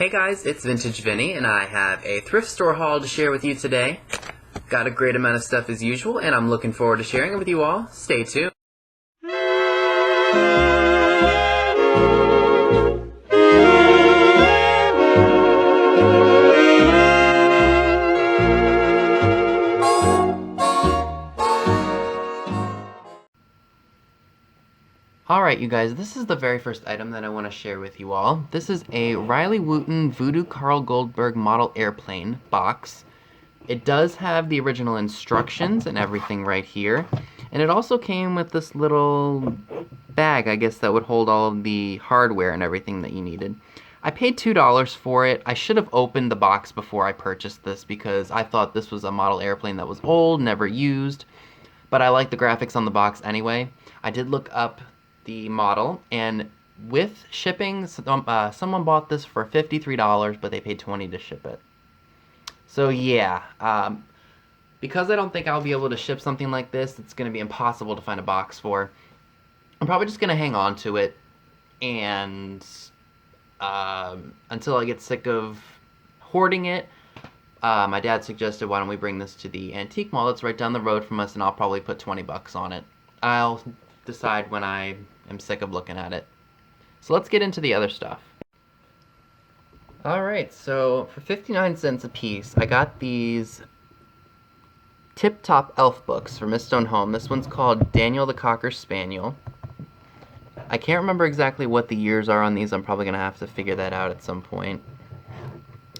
Hey guys, it's Vintage Vinny, and I have a thrift store haul to share with you today. Got a great amount of stuff as usual, and I'm looking forward to sharing it with you all. Stay tuned. Alright you guys, this is the very first item that I want to share with you all. This is a Riley Wooten Voodoo Carl Goldberg model airplane box. It does have the original instructions and everything right here. And it also came with this little bag, I guess, that would hold all of the hardware and everything that you needed. I paid $2 for it. I should have opened the box before I purchased this because I thought this was a model airplane that was old, never used. But I like the graphics on the box anyway. I did look up the model, and with shipping, someone bought this for $53, but they paid $20 to ship it. So yeah, because I don't think I'll be able to ship something like this, it's going to be impossible to find a box for. I'm probably just going to hang on to it, and until I get sick of hoarding it. My dad suggested, why don't we bring this to the antique mall that's right down the road from us, and I'll probably put 20 bucks on it. I'll decide when I am sick of looking at it. So let's get into the other stuff. Alright, so for 59 cents a piece, I got these Tip Top Elf books from Miss Stone Home. This one's called Daniel the Cocker Spaniel. I can't remember exactly what the years are on these. I'm probably going to have to figure that out at some point.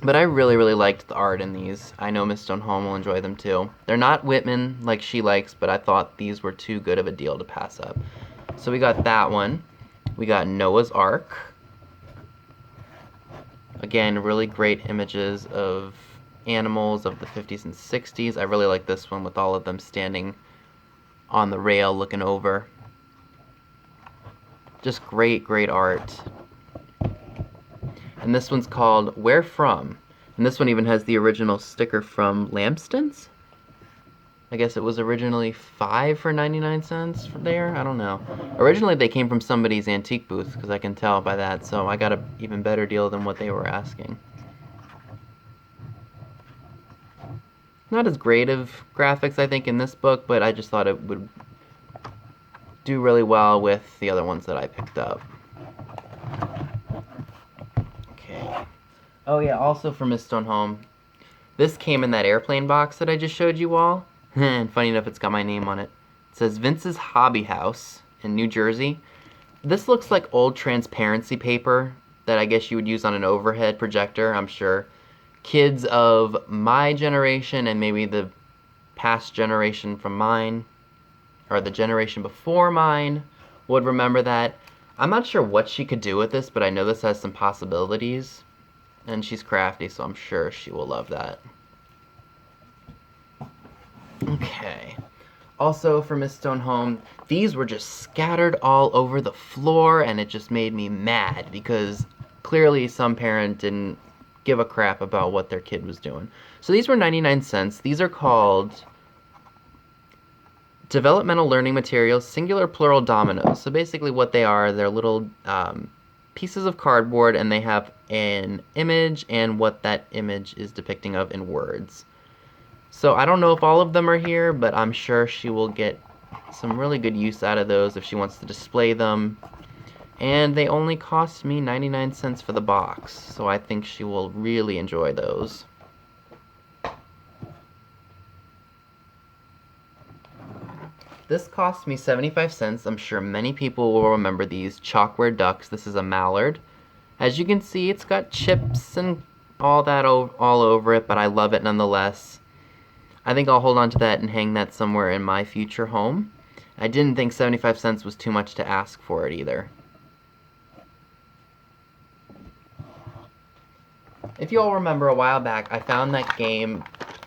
But I really liked the art in these. I know Miss Stone Home will enjoy them too. They're not Whitman like she likes, but I thought these were too good of a deal to pass up. So we got that one. We got Noah's Ark. Again, really great images of animals of the 50s and 60s. I really like this one with all of them standing on the rail looking over. Just great art. And this one's called Where From? And this one even has the original sticker from Lampston's. I guess it was originally 5 for 99 cents there? I don't know. Originally they came from somebody's antique booth, because I can tell by that, so I got an even better deal than what they were asking. Not as great of graphics, I think, in this book, but I just thought it would do really well with the other ones that I picked up. Oh yeah, also from Miss Stone Home, this came in that airplane box that I just showed you all. And funny enough, it's got my name on it. It says Vince's Hobby House in New Jersey. This looks like old transparency paper that I guess you would use on an overhead projector, I'm sure. Kids of my generation and maybe the past generation from mine, or the generation before mine, would remember that. I'm not sure what she could do with this, but I know this has some possibilities. And she's crafty, so I'm sure she will love that. Okay. Also for Miss Stone Home, these were just scattered all over the floor, and it just made me mad because clearly some parent didn't give a crap about what their kid was doing. So these were 99 cents. These are called Developmental Learning Materials, Singular Plural Dominoes. So basically what they are, they're little pieces of cardboard, and they have an image and what that image is depicting of in words. So I don't know if all of them are here, but I'm sure she will get some really good use out of those if she wants to display them. And they only cost me 99 cents for the box, so I think she will really enjoy those. This cost me 75 cents. I'm sure many people will remember these chalkware ducks. This is a mallard. As you can see, it's got chips and all that all over it, but I love it nonetheless. I think I'll hold on to that and hang that somewhere in my future home. I didn't think 75 cents was too much to ask for it either. If you all remember, a while back, I found that game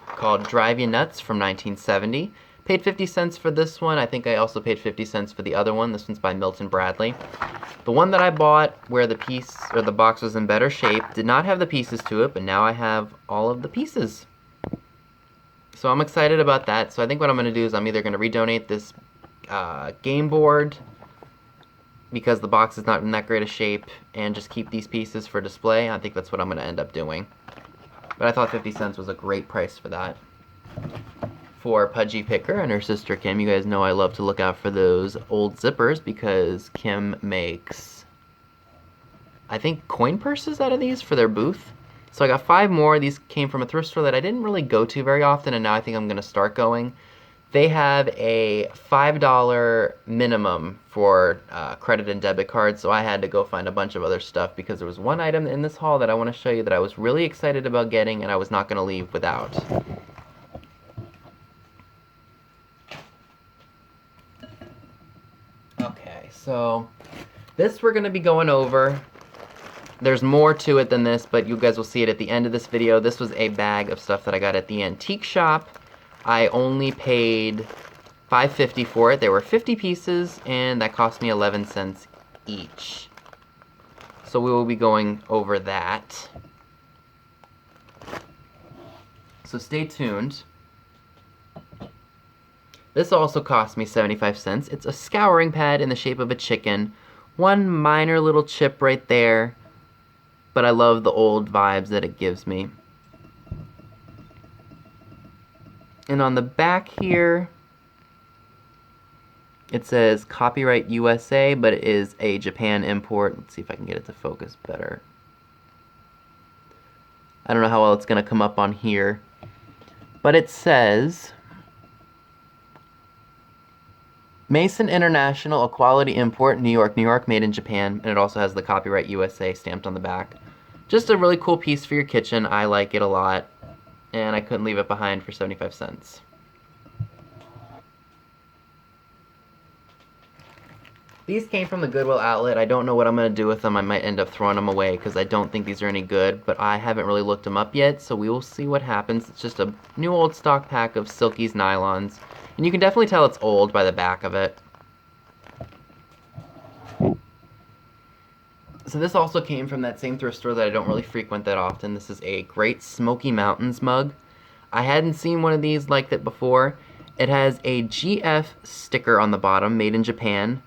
called Drive You Nuts from 1970. Paid 50 cents for this one. I think I also paid 50 cents for the other one. This one's by Milton Bradley. The one that I bought where the piece or the box was in better shape did not have the pieces to it, but now I have all of the pieces. So I'm excited about that. So I think what I'm going to do is I'm either going to redonate this game board because the box is not in that great a shape, and just keep these pieces for display. I think that's what I'm going to end up doing. But I thought 50 cents was a great price for that. For Pudgy Picker and her sister Kim, you guys know I love to look out for those old zippers because Kim makes, I think, coin purses out of these for their booth. So I got 5 more. These came from a thrift store that I didn't really go to very often, and now I think I'm going to start going. They have a $5 minimum for credit and debit cards, so I had to go find a bunch of other stuff because there was one item in this haul that I want to show you that I was really excited about getting and I was not going to leave without. Okay, so this we're going to be going over. There's more to it than this, but you guys will see it at the end of this video. This was a bag of stuff that I got at the antique shop. I only paid $5.50 for it. There were 50 pieces, and that cost me 11 cents each. So we will be going over that. So stay tuned. This also cost me 75 cents. It's a scouring pad in the shape of a chicken. One minor little chip right there, but I love the old vibes that it gives me. And on the back here, it says copyright USA, but it is a Japan import. Let's see if I can get it to focus better. I don't know how well it's going to come up on here. But it says Mason International, a quality import, New York, New York, made in Japan. And it also has the copyright USA stamped on the back. Just a really cool piece for your kitchen. I like it a lot. And I couldn't leave it behind for 75 cents. These came from the Goodwill outlet. I don't know what I'm going to do with them. I might end up throwing them away because I don't think these are any good, but I haven't really looked them up yet, so we will see what happens. It's just a new old stock pack of Silky's nylons, and you can definitely tell it's old by the back of it. So this also came from that same thrift store that I don't really frequent that often. This is a Great Smoky Mountains mug. I hadn't seen one of these like that before. It has a GF sticker on the bottom, made in Japan.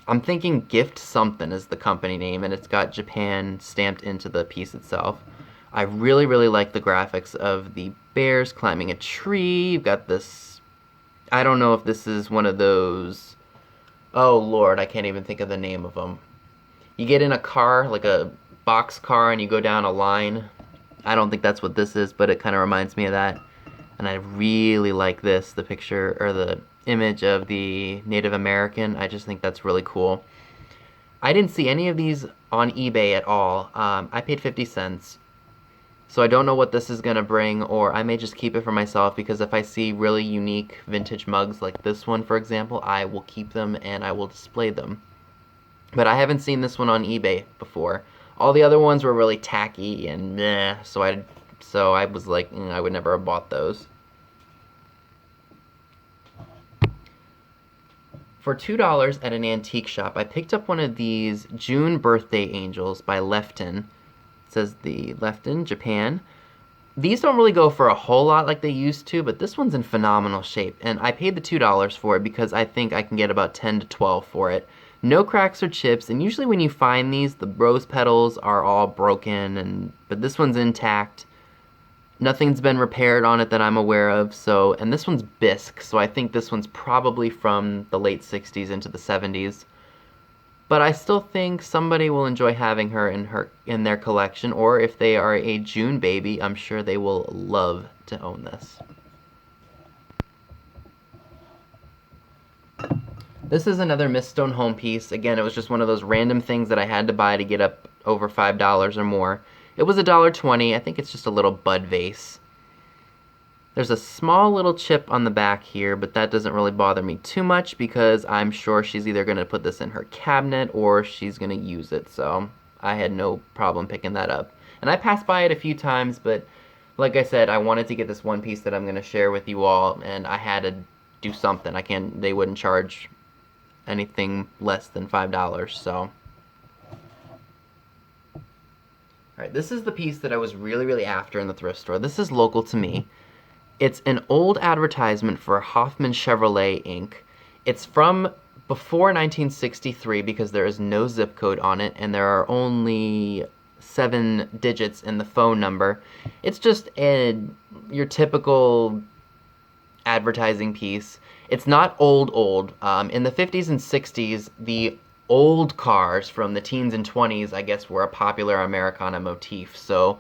I'm thinking Gift Something is the company name, and it's got Japan stamped into the piece itself. I really, really like the graphics of the bears climbing a tree. You've got this, I don't know if this is one of those, oh Lord, I can't even think of the name of them. You get in a car, like a box car, and you go down a line. I don't think that's what this is, but it kind of reminds me of that. And I really like this, the picture, or the image of the Native American. I just think that's really cool. I didn't see any of these on eBay at all. I paid 50 cents. So I don't know what this is going to bring, or I may just keep it for myself, because if I see really unique vintage mugs like this one, for example, I will keep them and I will display them. But I haven't seen this one on eBay before. All the other ones were really tacky and meh, so I was like, I would never have bought those. For $2 at an antique shop, I picked up one of these June birthday angels by Lefton. It says the Lefton, Japan. These don't really go for a whole lot like they used to, but this one's in phenomenal shape. And I paid the $2 for it because I think I can get about 10 to 12 for it. No cracks or chips, and usually when you find these, the rose petals are all broken, but this one's intact. Nothing's been repaired on it that I'm aware of, and this one's bisque, so I think this one's probably from the late 60s into the 70s. But I still think somebody will enjoy having her in their collection, or if they are a June baby, I'm sure they will love to own this. This is another Miss Stone home piece. Again, it was just one of those random things that I had to buy to get up over $5 or more. It was $1.20. I think it's just a little bud vase. There's a small little chip on the back here, but that doesn't really bother me too much because I'm sure she's either going to put this in her cabinet or she's going to use it, so I had no problem picking that up. And I passed by it a few times, but like I said, I wanted to get this one piece that I'm going to share with you all, and I had to do something. They wouldn't charge anything less than $5, so. Alright, this is the piece that I was really, really after in the thrift store. This is local to me. It's an old advertisement for Hoffman Chevrolet Inc. It's from before 1963 because there is no zip code on it and there are only 7 digits in the phone number. It's just your typical advertising piece. It's not old. In the 50s and 60s, the old cars from the teens and 20s, I guess, were a popular Americana motif. So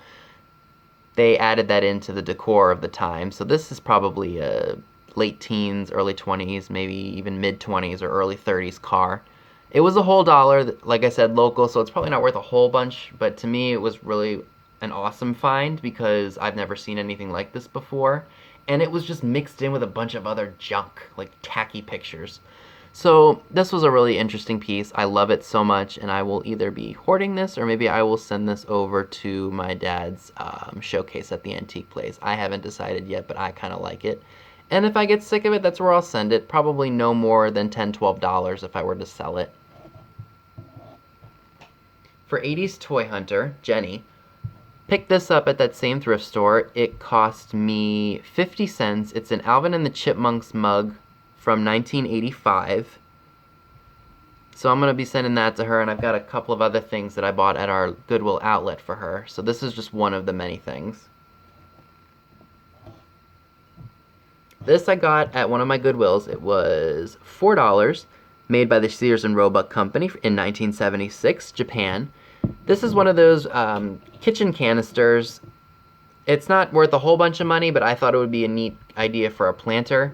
they added that into the decor of the time. So this is probably a late teens, early 20s, maybe even mid 20s or early 30s car. It was a whole dollar, like I said, local, so it's probably not worth a whole bunch, but to me it was really an awesome find because I've never seen anything like this before, and it was just mixed in with a bunch of other junk, like tacky pictures. So this was a really interesting piece. I love it so much, and I will either be hoarding this or maybe I will send this over to my dad's showcase at the antique place. I haven't decided yet, but I kind of like it. And if I get sick of it, that's where I'll send it. Probably no more than $10, $12 if I were to sell it. For 80s Toy Hunter, Jenny, picked this up at that same thrift store. It cost me 50 cents. It's an Alvin and the Chipmunks mug from 1985. So I'm going to be sending that to her, and I've got a couple of other things that I bought at our Goodwill outlet for her. So this is just one of the many things. This I got at one of my Goodwills. It was $4, made by the Sears and Roebuck Company in 1976, Japan. This is one of those kitchen canisters. It's not worth a whole bunch of money, but I thought it would be a neat idea for a planter.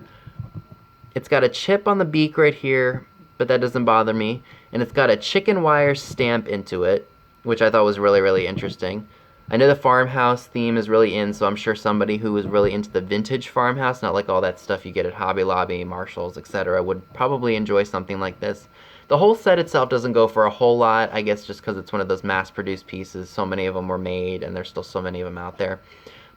It's got a chip on the beak right here, but that doesn't bother me. And it's got a chicken wire stamp into it, which I thought was really, really interesting. I know the farmhouse theme is really in, so I'm sure somebody who is really into the vintage farmhouse, not like all that stuff you get at Hobby Lobby, Marshalls, etc., would probably enjoy something like this. The whole set itself doesn't go for a whole lot, I guess just because it's one of those mass-produced pieces. So many of them were made, and there's still so many of them out there.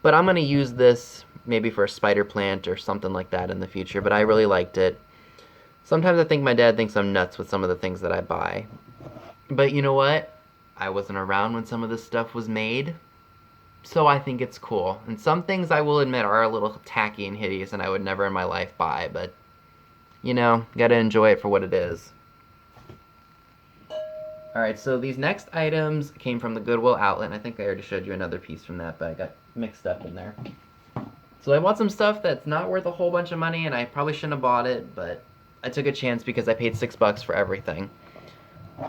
But I'm going to use this maybe for a spider plant or something like that in the future, but I really liked it. Sometimes I think my dad thinks I'm nuts with some of the things that I buy. But you know what? I wasn't around when some of this stuff was made, so I think it's cool. And some things I will admit are a little tacky and hideous and I would never in my life buy, but, you know, gotta enjoy it for what it is. Alright, so these next items came from the Goodwill outlet, and I think I already showed you another piece from that, but I got mixed up in there. So I bought some stuff that's not worth a whole bunch of money, and I probably shouldn't have bought it, but I took a chance because I paid $6 for everything.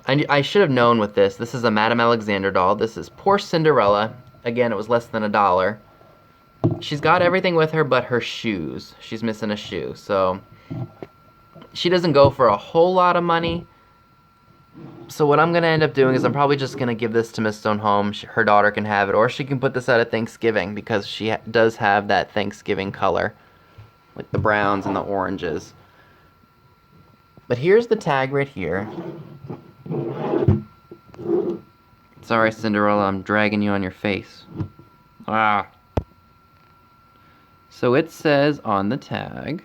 I should have known with this. This is a Madame Alexander doll. This is Poor Cinderella. Again, it was less than $1. She's got everything with her but her shoes. She's missing a shoe. So she doesn't go for a whole lot of money. So what I'm going to end up doing is I'm probably just going to give this to Miss Stone Home. Her daughter can have it. Or she can put this out at Thanksgiving because she does have that Thanksgiving color. Like the browns and the oranges. But here's the tag right here. Sorry, Cinderella, I'm dragging you on your face. Ah. So it says on the tag,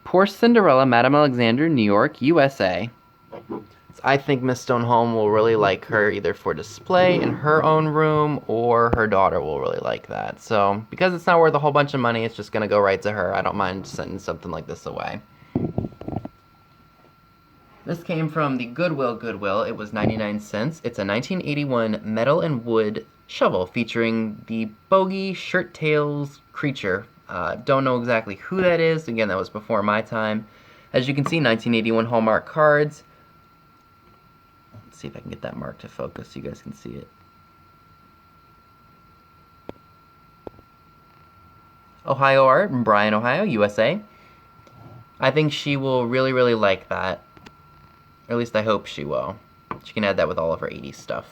Poor Cinderella, Madame Alexander, New York, USA. So I think Miss Stone Home will really like her either for display in her own room or her daughter will really like that. So because it's not worth a whole bunch of money, it's just going to go right to her. I don't mind sending something like this away. This came from the Goodwill. It was 99 cents. It's a 1981 metal and wood shovel featuring the Bogey Shirt Tails creature. Don't know exactly who that is. Again, that was before my time. As you can see, 1981 Hallmark cards. Let's see if I can get that mark to focus so you guys can see it. Ohio art in Bryan, Ohio, USA. I think she will really, really like that. Or at least I hope she will. She can add that with all of her 80s stuff.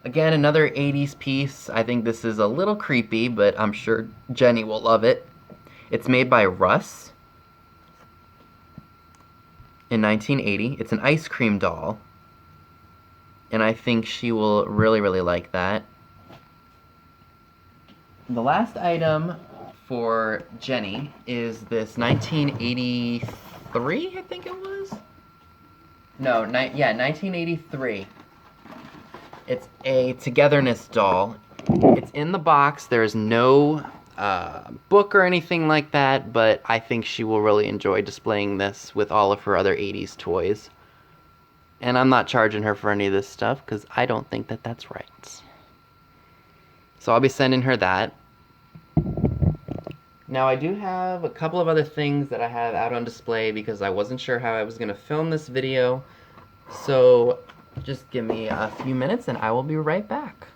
Again, another 80s piece. I think this is a little creepy, but I'm sure Jenny will love it. It's made by Russ in 1980. It's an ice cream doll. And I think she will really, really like that. The last item for Jenny is this 1983, I think it was? No, 1983. It's a togetherness doll. It's in the box. There's no book or anything like that, but I think she will really enjoy displaying this with all of her other 80s toys. And I'm not charging her for any of this stuff because I don't think that that's right. So I'll be sending her that. Now I do have a couple of other things that I have out on display because I wasn't sure how I was going to film this video. So just give me a few minutes and I will be right back.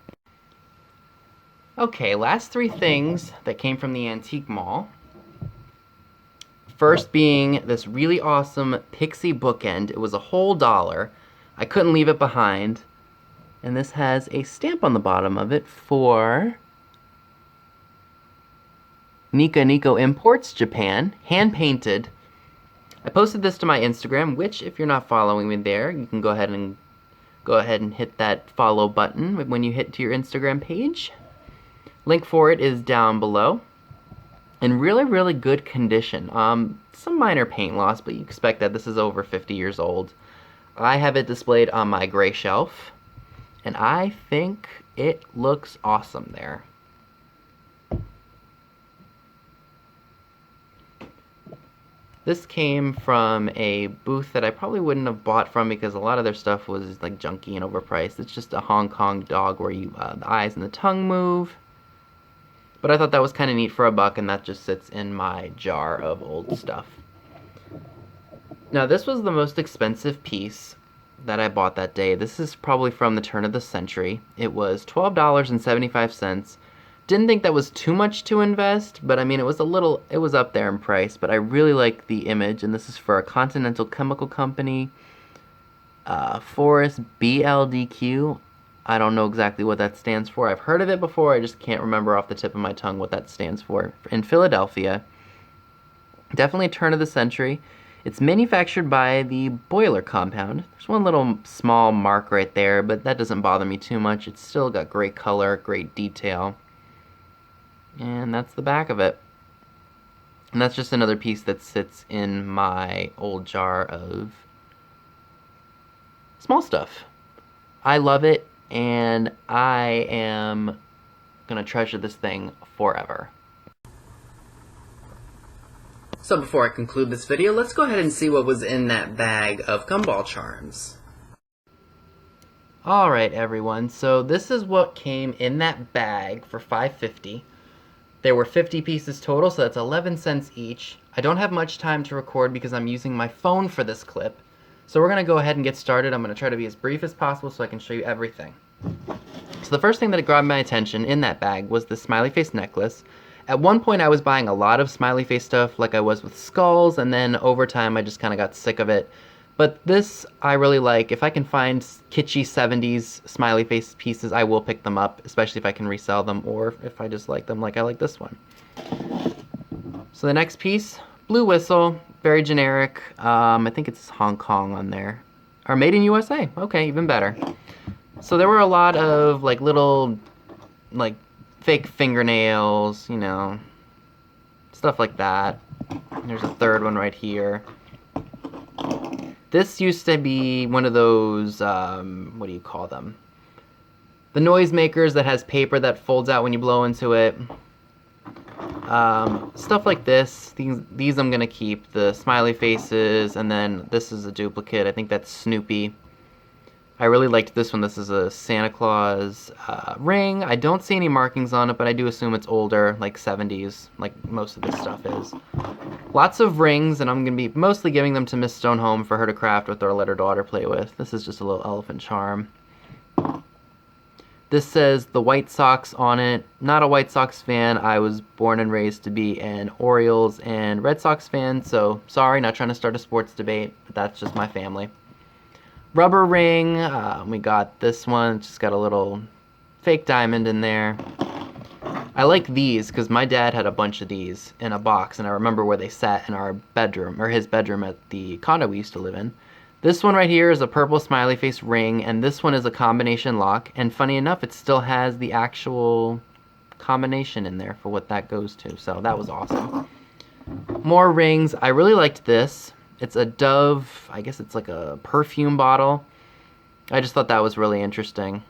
Okay, last three things that came from the antique mall. First being this really awesome Pixie bookend. It was a whole $1. I couldn't leave it behind. And this has a stamp on the bottom of it for Nika Niko Imports, Japan, hand-painted. I posted this to my Instagram, which if you're not following me there, you can go ahead and hit that follow button when you hit to your Instagram page. Link for it is down below. In really, really good condition. Some minor paint loss, but you expect that. This is over 50 years old. I have it displayed on my gray shelf, and I think it looks awesome there. This came from a booth that I probably wouldn't have bought from because a lot of their stuff was like junky and overpriced. It's just a Hong Kong dog where the eyes and the tongue move. But I thought that was kind of neat for $1, and that just sits in my jar of old stuff. Now, this was the most expensive piece that I bought that day. This is probably from the turn of the century. It was $12.75. Didn't think that was too much to invest, but I mean, it was up there in price, but I really like the image, and this is for a Continental Chemical Company, Forest BLDQ. I don't know exactly what that stands for. I've heard of it before, I just can't remember off the tip of my tongue what that stands for. In Philadelphia. Definitely turn of the century. It's manufactured by the Boiler Compound. There's one little small mark right there, but that doesn't bother me too much. It's still got great color, great detail. And that's the back of it. And that's just another piece that sits in my old jar of small stuff. I love it, and I am gonna treasure this thing forever. So before I conclude this video, let's go ahead and see what was in that bag of gumball charms. Alright everyone, so this is what came in that bag for $5.50. There were 50 pieces total, so that's 11 cents each. I don't have much time to record because I'm using my phone for this clip. So we're going to go ahead and get started. I'm going to try to be as brief as possible so I can show you everything. So the first thing that grabbed my attention in that bag was the smiley face necklace. At one point I was buying a lot of smiley face stuff like I was with skulls, and then over time I just kind of got sick of it. But this I really like. If I can find kitschy 70s smiley face pieces, I will pick them up, especially if I can resell them or if I just like them like I like this one. So the next piece, Blue Whistle, very generic. I think it's Hong Kong on there. Or made in USA. Okay, even better. So there were a lot of like little like fake fingernails, you know, stuff like that. There's a third one right here. This used to be one of those, what do you call them? The noisemakers that has paper that folds out when you blow into it. Stuff like this. These I'm going to keep. The smiley faces, and then this is a duplicate. I think that's Snoopy. I really liked this one. This is a Santa Claus ring. I don't see any markings on it, but I do assume it's older, like 70s, like most of this stuff is. Lots of rings, and I'm going to be mostly giving them to Miss Stonehome for her to craft with or let her daughter play with. This is just a little elephant charm. This says the White Sox on it. Not a White Sox fan. I was born and raised to be an Orioles and Red Sox fan, so sorry, not trying to start a sports debate, but that's just my family. Rubber ring. We got this one. It's just got a little fake diamond in there. I like these because my dad had a bunch of these in a box, and I remember where they sat in our bedroom, or his bedroom at the condo we used to live in. This one right here is a purple smiley face ring, and this one is a combination lock, and funny enough, it still has the actual combination in there for what that goes to, so that was awesome. More rings. I really liked this. It's a Dove, I guess it's like a perfume bottle. I just thought that was really interesting.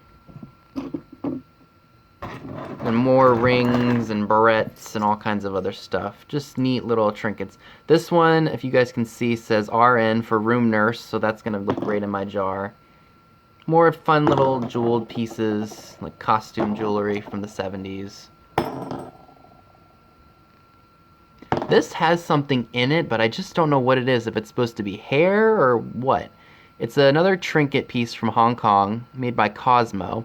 And more rings and barrettes and all kinds of other stuff. Just neat little trinkets. This one, if you guys can see, says RN for room nurse, so that's going to look great in my jar. More fun little jeweled pieces, like costume jewelry from the 70s. This has something in it, but I just don't know what it is, if it's supposed to be hair or what. It's another trinket piece from Hong Kong, made by Cosmo,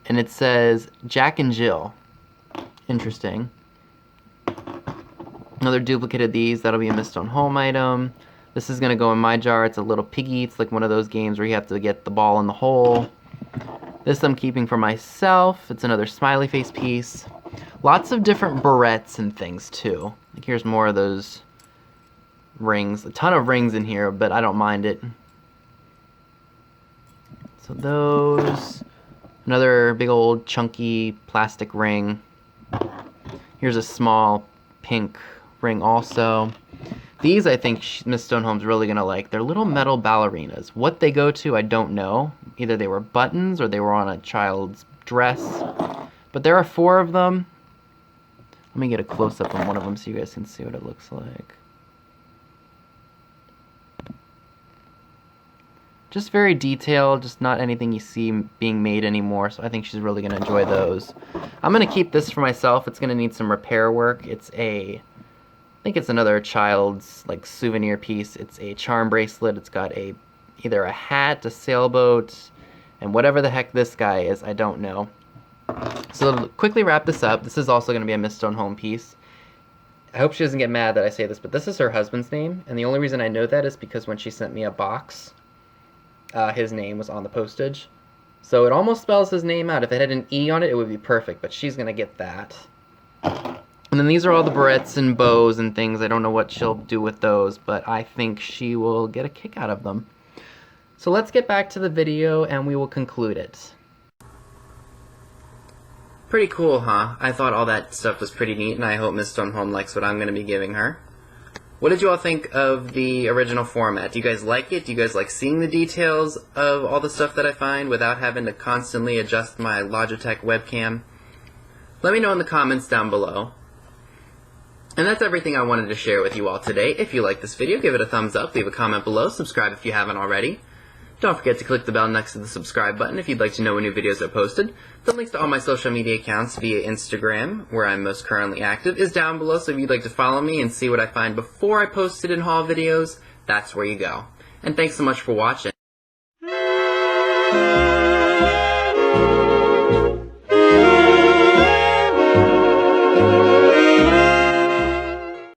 and it says Jack and Jill. Interesting. Another duplicate of these, that'll be a Mistone Home item. This is going to go in my jar. It's a little piggy. It's like one of those games where you have to get the ball in the hole. This I'm keeping for myself. It's another smiley face piece. Lots of different barrettes and things too. Like here's more of those rings. A ton of rings in here, but I don't mind it. So those. Another big old chunky plastic ring. Here's a small pink ring also. These I think Mistone Home's really going to like. They're little metal ballerinas. What they go to, I don't know. Either they were buttons or they were on a child's dress. But there are 4 of them. Let me get a close-up on one of them so you guys can see what it looks like. Just very detailed, just not anything you see being made anymore, so I think she's really going to enjoy those. I'm going to keep this for myself. It's going to need some repair work. It's I think it's another child's like souvenir piece. It's a charm bracelet. It's got either a hat, a sailboat, and whatever the heck this guy is, I don't know. So to quickly wrap this up, this is also going to be a Mistone Home piece. I hope she doesn't get mad that I say this, but this is her husband's name, and the only reason I know that is because when she sent me a box, his name was on the postage. So it almost spells his name out. If it had an E on it, it would be perfect, but she's going to get that. And then these are all the barrettes and bows and things. I don't know what she'll do with those, but I think she will get a kick out of them. So let's get back to the video and we will conclude it. Pretty cool, huh? I thought all that stuff was pretty neat, and I hope Mistone Home likes what I'm going to be giving her. What did you all think of the original format? Do you guys like it? Do you guys like seeing the details of all the stuff that I find without having to constantly adjust my Logitech webcam? Let me know in the comments down below. And that's everything I wanted to share with you all today. If you like this video, give it a thumbs up, leave a comment below, subscribe if you haven't already. Don't forget to click the bell next to the subscribe button if you'd like to know when new videos are posted. The links to all my social media accounts via Instagram, where I'm most currently active, is down below, so if you'd like to follow me and see what I find before I post it in haul videos, that's where you go. And thanks so much for watching.